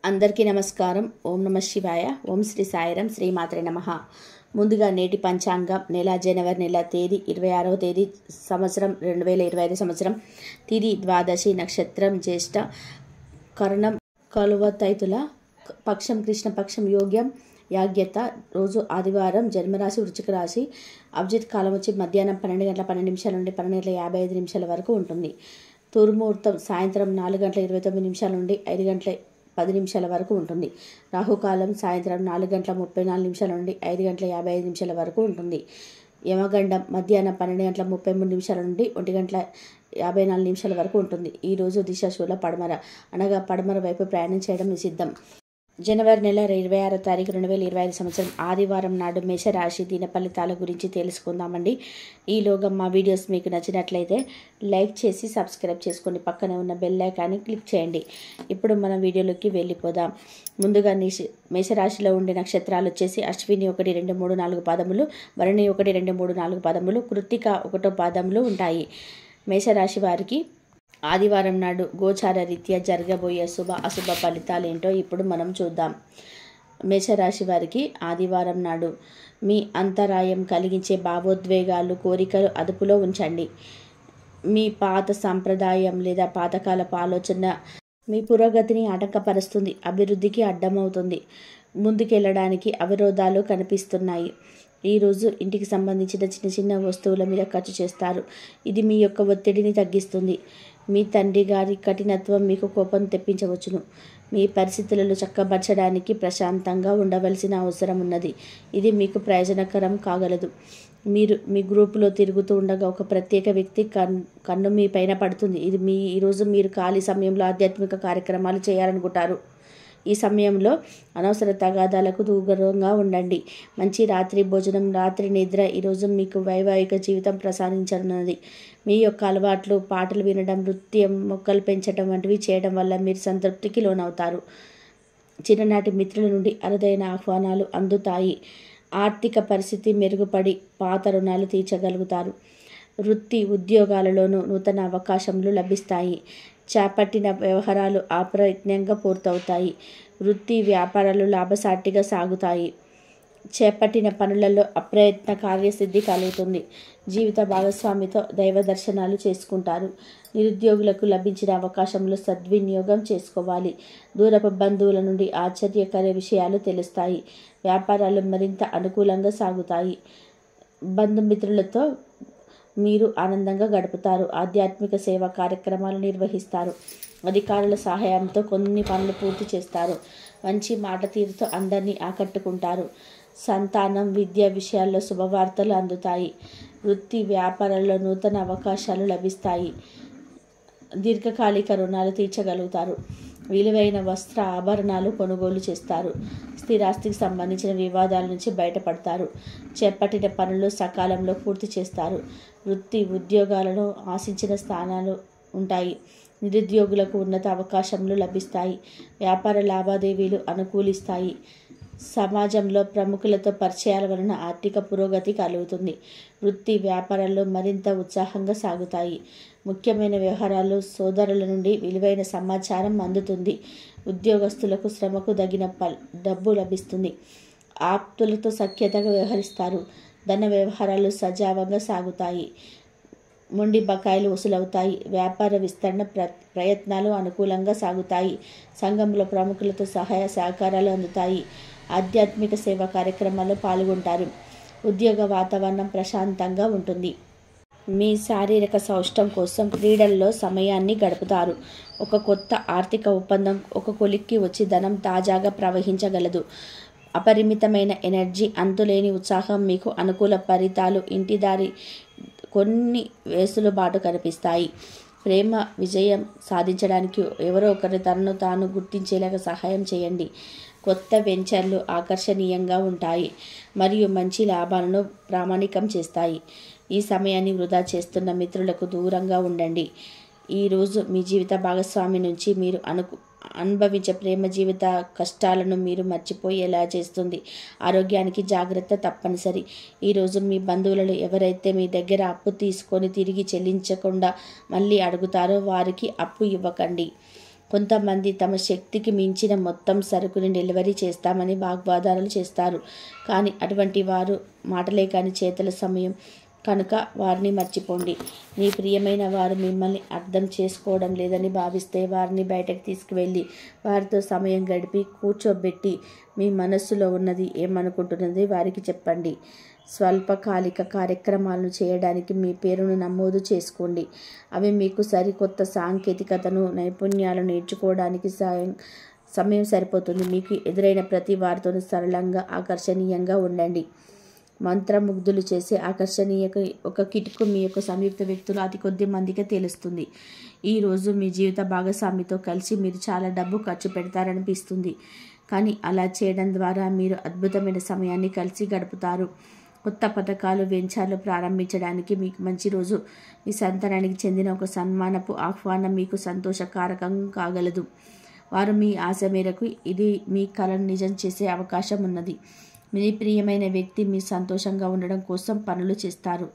అందరికీ నమస్కారం. ఓం నమ శివాయ. ఓం శ్రీ సాయిరాం. శ్రీమాత్రే నమః. ముందుగా నేటి పంచాంగం నెల జనవరి నెల తేదీ 26వ తేదీ సంవత్సరం 2025 సంవత్సరం. తిది ద్వాదశి, నక్షత్రం జ్యేష్ఠ, కరణం కలువతైతుల, పక్షం కృష్ణపక్షం, యోగ్యం యాగ్యత. రోజు ఆదివారం. జన్మరాశి వృశ్చిక రాశి. అభిజిత్ కాలం వచ్చి మధ్యాహ్నం 12:12 నుండి 12:55 వరకు ఉంటుంది. తుర్ముహూర్తం సాయంత్రం 4:29 నుండి 5:10 వరకు ఉంటుంది. రాహుకాలం సాయంత్రం 4:34 నుండి 5:55 వరకు ఉంటుంది. యమగండం మధ్యాహ్నం 12:33 నుండి 1:54 వరకు ఉంటుంది. ఈరోజు దిశ శూల పడమర, అనగా పడమర వైపు ప్రయాణం చేయడం నిషిద్ధం. జనవరి నెల 26వ తారీఖు 2025 సంవత్సరం ఆదివారం నాడు మేషరాశి దిన ఫలితాల గురించి తెలుసుకుందామండి. ఈలోగా మా వీడియోస్ మీకు నచ్చినట్లయితే లైక్ చేసి సబ్స్క్రైబ్ చేసుకొని పక్కనే ఉన్న బెల్ ఐకాన్ని క్లిక్ చేయండి. ఇప్పుడు మనం వీడియోలోకి వెళ్ళిపోదాం. ముందుగా మేషరాశిలో ఉండే నక్షత్రాలు వచ్చేసి అశ్విని 1, 2, 3, 4 పాదములు, భరణి 1, 2, 3, 4 పాదములు, కృత్తిక 1 పాదములు ఉంటాయి. మేషరాశి వారికి ఆదివారం నాడు గోచార రీత్యా జరగబోయే శుభ అశుభ ఫలితాలు ఏంటో ఇప్పుడు మనం చూద్దాం. మేషరాశి వారికి ఆదివారం నాడు మీ అంతరాయం కలిగించే భావోద్వేగాలు, కోరికలు అదుపులో ఉంచండి. మీ పాత సంప్రదాయం లేదా పాతకాలపు ఆలోచన మీ పురోగతిని ఆటంకపరుస్తుంది, అభివృద్ధికి అడ్డమవుతుంది. ముందుకెళ్ళడానికి అవరోధాలు కనిపిస్తున్నాయి. ఈరోజు ఇంటికి సంబంధించిన చిన్న చిన్న వస్తువుల మీద ఖర్చు చేస్తారు. ఇది మీ యొక్క ఒత్తిడిని తగ్గిస్తుంది. మీ తండ్రి గారి కఠినత్వం మీకు కోపం తెప్పించవచ్చును. మీ పరిస్థితులను చక్కబరచడానికి ప్రశాంతంగా ఉండవలసిన అవసరం ఉన్నది. ఇది మీకు ప్రయోజనకరం కాగలదు. మీరు మీ గ్రూపులో తిరుగుతూ ఉండగా ఒక ప్రత్యేక వ్యక్తి కన్ను మీ పైన పడుతుంది. ఈరోజు మీరు ఖాళీ సమయంలో ఆధ్యాత్మిక కార్యక్రమాలు చేయాలనుకుంటారు. ఈ సమయంలో అనవసర తగాదాలకు దూరంగా ఉండండి. మంచి రాత్రి భోజనం, రాత్రి నిద్ర ఈరోజు మీకు వైవాహిక జీవితం ప్రసాదించనున్నది. మీ యొక్క అలవాట్లు, పాటలు వినడం, నృత్యం, మొక్కలు పెంచడం వంటివి చేయడం వల్ల మీరు సంతృప్తికి లోనవుతారు. చిన్ననాటి మిత్రుల నుండి అరుదైన ఆహ్వానాలు అందుతాయి. ఆర్థిక పరిస్థితి మెరుగుపడి పాత రుణాలు తీర్చగలుగుతారు. వృత్తి ఉద్యోగాలలోనూ నూతన అవకాశములు లభిస్తాయి. చేపట్టిన వ్యవహారాలు అప్రయత్నంగా పూర్తవుతాయి. వృత్తి వ్యాపారాలు లాభసాటిగా సాగుతాయి. చేపట్టిన పనులలో అప్రయత్న కార్యసిద్ధి కలుగుతుంది. జీవిత భాగస్వామితో దైవ దర్శనాలు చేసుకుంటారు. నిరుద్యోగులకు లభించిన అవకాశంలో సద్వినియోగం చేసుకోవాలి. దూరపు బంధువుల నుండి ఆశ్చర్యకర విషయాలు తెలుస్తాయి. వ్యాపారాలు మరింత అనుకూలంగా సాగుతాయి. బంధుమిత్రులతో మీరు ఆనందంగా గడుపుతారు. ఆధ్యాత్మిక సేవా కార్యక్రమాలు నిర్వహిస్తారు. అధికారుల సహాయంతో కొన్ని పనులు పూర్తి చేస్తారు. మంచి మాట తీరుతో అందరినీ ఆకట్టుకుంటారు. సంతానం, విద్య విషయాల్లో శుభవార్తలు అందుతాయి. వృత్తి వ్యాపారాల్లో నూతన అవకాశాలు లభిస్తాయి. దీర్ఘకాలిక రుణాలు తీర్చగలుగుతారు. విలువైన వస్త్ర ఆభరణాలు కొనుగోలు చేస్తారు. స్థిరాస్తికి సంబంధించిన వివాదాల నుంచి బయటపడతారు. చేపట్టిన పనులు సకాలంలో పూర్తి చేస్తారు. వృత్తి ఉద్యోగాలను ఆశించిన స్థానాలు ఉంటాయి. నిరుద్యోగులకు ఉన్నత అవకాశములు లభిస్తాయి. వ్యాపార లావాదేవీలు అనుకూలిస్తాయి. సమాజంలో ప్రముఖులతో పరిచయాల వలన ఆర్థిక పురోగతి కలుగుతుంది. వృత్తి వ్యాపారాల్లో మరింత ఉత్సాహంగా సాగుతాయి. ముఖ్యమైన వ్యవహారాలు సోదరుల నుండి విలువైన సమాచారం అందుతుంది. ఉద్యోగస్తులకు శ్రమకు తగిన డబ్బు లభిస్తుంది. ఆప్తులతో సఖ్యతగా వ్యవహరిస్తారు. ధన వ్యవహారాలు సజావుగా సాగుతాయి. మొండి బకాయిలు వసూలవుతాయి. వ్యాపార విస్తరణ ప్రయత్నాలు అనుకూలంగా సాగుతాయి. సంఘంలో ప్రముఖులతో సహాయ సహకారాలు అందుతాయి. ఆధ్యాత్మిక సేవా కార్యక్రమాల్లో పాల్గొంటారు. ఉద్యోగ వాతావరణం ప్రశాంతంగా ఉంటుంది. మీ శారీరక సౌష్ఠవం కోసం క్రీడల్లో సమయాన్ని గడుపుతారు. ఒక కొత్త ఆర్థిక ఒప్పందం ఒక కొలిక్కి వచ్చి ధనం తాజాగా ప్రవహించగలదు. అపరిమితమైన ఎనర్జీ, అంతులేని ఉత్సాహం మీకు అనుకూల ఫలితాలు. ఇంటి దారి కొన్ని వెసులుబాటు కనిపిస్తాయి. ప్రేమ విజయం సాధించడానికి ఎవరో ఒకరు తనను తాను గుర్తించేలాగా సహాయం చేయండి. కొత్త వెంచర్లు ఆకర్షణీయంగా ఉంటాయి మరియు మంచి లాభాలను ప్రామాణికం చేస్తాయి. ఈ సమయాన్ని వృధా చేస్తున్న మిత్రులకు దూరంగా ఉండండి. ఈరోజు మీ జీవిత భాగస్వామి నుంచి మీరు అనుభవించే ప్రేమ జీవిత కష్టాలను మీరు మర్చిపోయేలా చేస్తుంది. ఆరోగ్యానికి జాగ్రత్త తప్పనిసరి. ఈరోజు మీ బంధువులలో ఎవరైతే మీ దగ్గర అప్పు తీసుకొని తిరిగి చెల్లించకుండా మళ్ళీ అడుగుతారో వారికి అప్పు ఇవ్వకండి. కొంతమంది తమ శక్తికి మించిన మొత్తం సరుకుని డెలివరీ చేస్తామని వాగ్వాదాలు చేస్తారు. కానీ అటువంటి వారు మాటలే కానీ చేతల సమయం కనుక వారిని మర్చిపోండి. మీ ప్రియమైన వారు మిమ్మల్ని అర్థం చేసుకోవడం లేదని భావిస్తే వారిని బయటకు తీసుకువెళ్ళి వారితో సమయం గడిపి కూర్చోబెట్టి మీ మనస్సులో ఉన్నది ఏమనుకుంటున్నది వారికి చెప్పండి. స్వల్పకాలిక కార్యక్రమాలను చేయడానికి మీ పేరును నమోదు చేసుకోండి. అవి మీకు సరికొత్త సాంకేతికతను నైపుణ్యాలను నేర్చుకోవడానికి సమయం సరిపోతుంది. మీకు ఎదురైన ప్రతి వారితోనూ సరళంగా ఆకర్షణీయంగా ఉండండి. మంత్రముగ్ధులు చేసే ఆకర్షణీయ ఒక కిటుకు మీ యొక్క సంయుక్త వ్యక్తులు అతి కొద్ది మందికి తెలుస్తుంది. ఈరోజు మీ జీవిత భాగస్వామితో కలిసి మీరు చాలా డబ్బు ఖర్చు పెడతారనిపిస్తుంది. కానీ అలా చేయడం ద్వారా మీరు అద్భుతమైన సమయాన్ని కలిసి గడుపుతారు. కొత్త పథకాలు వెంచర్లు ప్రారంభించడానికి మీకు మంచి రోజు. మీ సంతానానికి చెందిన ఒక సన్మానపు ఆహ్వానం మీకు సంతోషకారకం కాగలదు. వారు మీ ఆశ మేరకు ఇది మీ కలను నిజం చేసే అవకాశం ఉన్నది. మీ ప్రియమైన వ్యక్తి మీ సంతోషంగా ఉండడం కోసం పనులు చేస్తారు.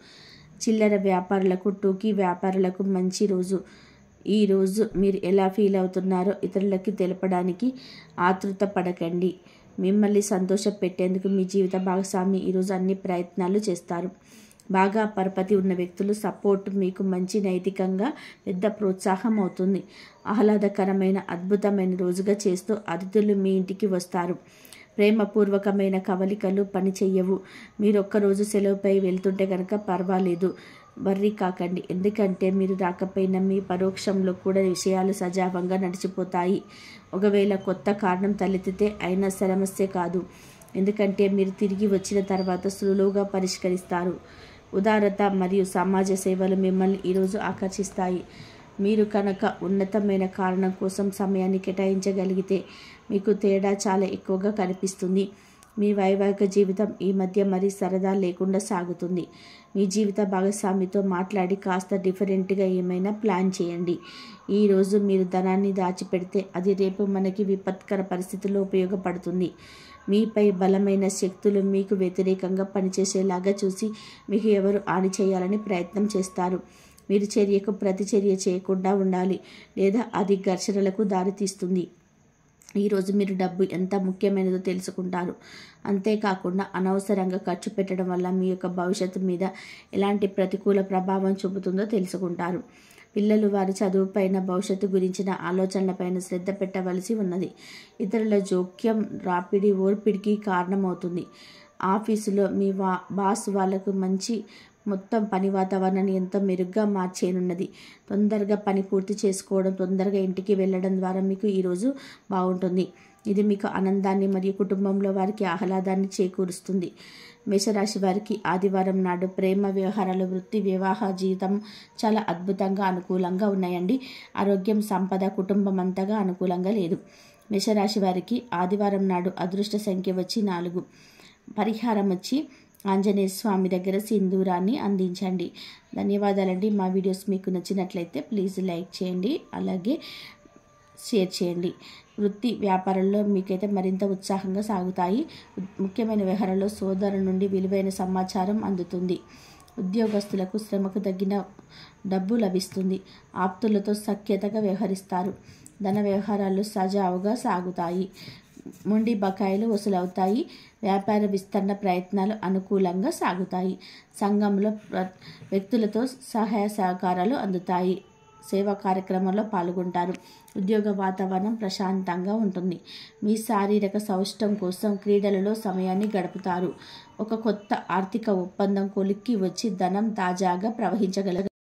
చిల్లర వ్యాపారులకు, టోకీ వ్యాపారులకు మంచి రోజు. ఈరోజు మీరు ఎలా ఫీల్ అవుతున్నారో ఇతరులకి తెలపడానికి ఆతృత పడకండి. మిమ్మల్ని సంతోష పెట్టేందుకు మీ జీవిత భాగస్వామి ఈరోజు అన్ని ప్రయత్నాలు చేస్తారు. బాగా పరపతి ఉన్న వ్యక్తులు సపోర్ట్ మీకు మంచి నైతికంగా పెద్ద ప్రోత్సాహం అవుతుంది. ఆహ్లాదకరమైన అద్భుతమైన రోజుగా చేస్తూ అతిథులు మీ ఇంటికి వస్తారు. ప్రేమపూర్వకమైన కవలికలు పని చెయ్యవు. మీరు ఒక్కరోజు సెలవుపై వెళ్తుంటే కనుక పర్వాలేదు, వర్రీ కాకండి. ఎందుకంటే మీరు రాకపోయినా మీ పరోక్షంలో కూడా విషయాలు సజావంగా నడిచిపోతాయి. ఒకవేళ కొత్త కారణం తలెత్తితే అయినా సమస్య కాదు. ఎందుకంటే మీరు తిరిగి వచ్చిన తర్వాత సులువుగా పరిష్కరిస్తారు. ఉదారత మరియు సమాజ సేవలు మిమ్మల్ని ఈరోజు ఆకర్షిస్తాయి. మీరు కనుక ఉన్నతమైన కారణం కోసం సమయాన్ని కేటాయించగలిగితే మీకు తేడా చాలా ఎక్కువగా కనిపిస్తుంది. మీ వైవాహిక జీవితం ఈ మధ్య మరీ సరదా లేకుండా సాగుతుంది. మీ జీవిత భాగస్వామితో మాట్లాడి కాస్త డిఫరెంట్గా ఏమైనా ప్లాన్ చేయండి. ఈరోజు మీరు ధనాన్ని దాచిపెడితే అది రేపు మనకి విపత్కర పరిస్థితుల్లో ఉపయోగపడుతుంది. మీపై బలమైన శక్తులు మీకు వ్యతిరేకంగా పనిచేసేలాగా చూసి మీకు ఎవరు హాని చేయాలని ప్రయత్నం చేస్తారు. మీరు చర్యకు ప్రతిచర్య చేయకుండా ఉండాలి, లేదా అది ఘర్షణలకు దారితీస్తుంది. ఈరోజు మీరు డబ్బు ఎంత ముఖ్యమైనదో తెలుసుకుంటారు. అంతేకాకుండా అనవసరంగా ఖర్చు పెట్టడం వల్ల మీ యొక్క భవిష్యత్తు మీద ఎలాంటి ప్రతికూల ప్రభావం చూపుతుందో తెలుసుకుంటారు. పిల్లలు వారి చదువుపైన, భవిష్యత్తు గురించిన ఆలోచనలపైన శ్రద్ధ పెట్టవలసి ఉన్నది. ఇతరుల జోక్యం రాపిడి ఓర్పిడికి కారణమవుతుంది. ఆఫీసులో మీ బాస్ వాళ్లకు మంచి మొత్తం పని వాతావరణాన్ని ఎంతో మెరుగ్గా మార్చేయనున్నది. తొందరగా పని పూర్తి చేసుకోవడం, తొందరగా ఇంటికి వెళ్ళడం ద్వారా మీకు ఈరోజు బాగుంటుంది. ఇది మీకు ఆనందాన్ని మరియు కుటుంబంలో వారికి ఆహ్లాదాన్ని చేకూరుస్తుంది. మేషరాశి వారికి ఆదివారం నాడు ప్రేమ వ్యవహారాలు, వృత్తి, వివాహ జీవితం చాలా అద్భుతంగా అనుకూలంగా ఉన్నాయండి. ఆరోగ్యం, సంపద, కుటుంబం అంతగా అనుకూలంగా లేదు. మేషరాశి వారికి ఆదివారం నాడు అదృష్ట సంఖ్య వచ్చి 4. పరిహారం వచ్చి ఆంజనేయ స్వామి దగ్గర సింధూరాన్ని అందించండి. ధన్యవాదాలండి. మా వీడియోస్ మీకు నచ్చినట్లయితే ప్లీజ్ లైక్ చేయండి, అలాగే షేర్ చేయండి. వృత్తి వ్యాపారంలో మీకైతే మరింత ఉత్సాహంగా సాగుతాయి. ముఖ్యమైన వ్యవహారాల్లో సోదరుల నుండి విలువైన సమాచారం అందుతుంది. ఉద్యోగస్తులకు శ్రమకు తగ్గిన డబ్బు లభిస్తుంది. ఆప్తులతో సఖ్యతగా వ్యవహరిస్తారు. ధన వ్యవహారాలు సజావుగా సాగుతాయి. మొండి బకాయిలు వసూలవుతాయి. వ్యాపార విస్తరణ ప్రయత్నాలు అనుకూలంగా సాగుతాయి. సంఘంలో వ్యక్తులతో సహాయ సహకారాలు అందుతాయి. సేవా కార్యక్రమాల్లో పాల్గొంటారు. ఉద్యోగ వాతావరణం ప్రశాంతంగా ఉంటుంది. మీ శారీరక సౌష్ఠవం కోసం క్రీడలలో సమయాన్ని గడుపుతారు. ఒక కొత్త ఆర్థిక ఒప్పందం కొలిక్కి వచ్చి ధనం తాజాగా ప్రవహించగలదు.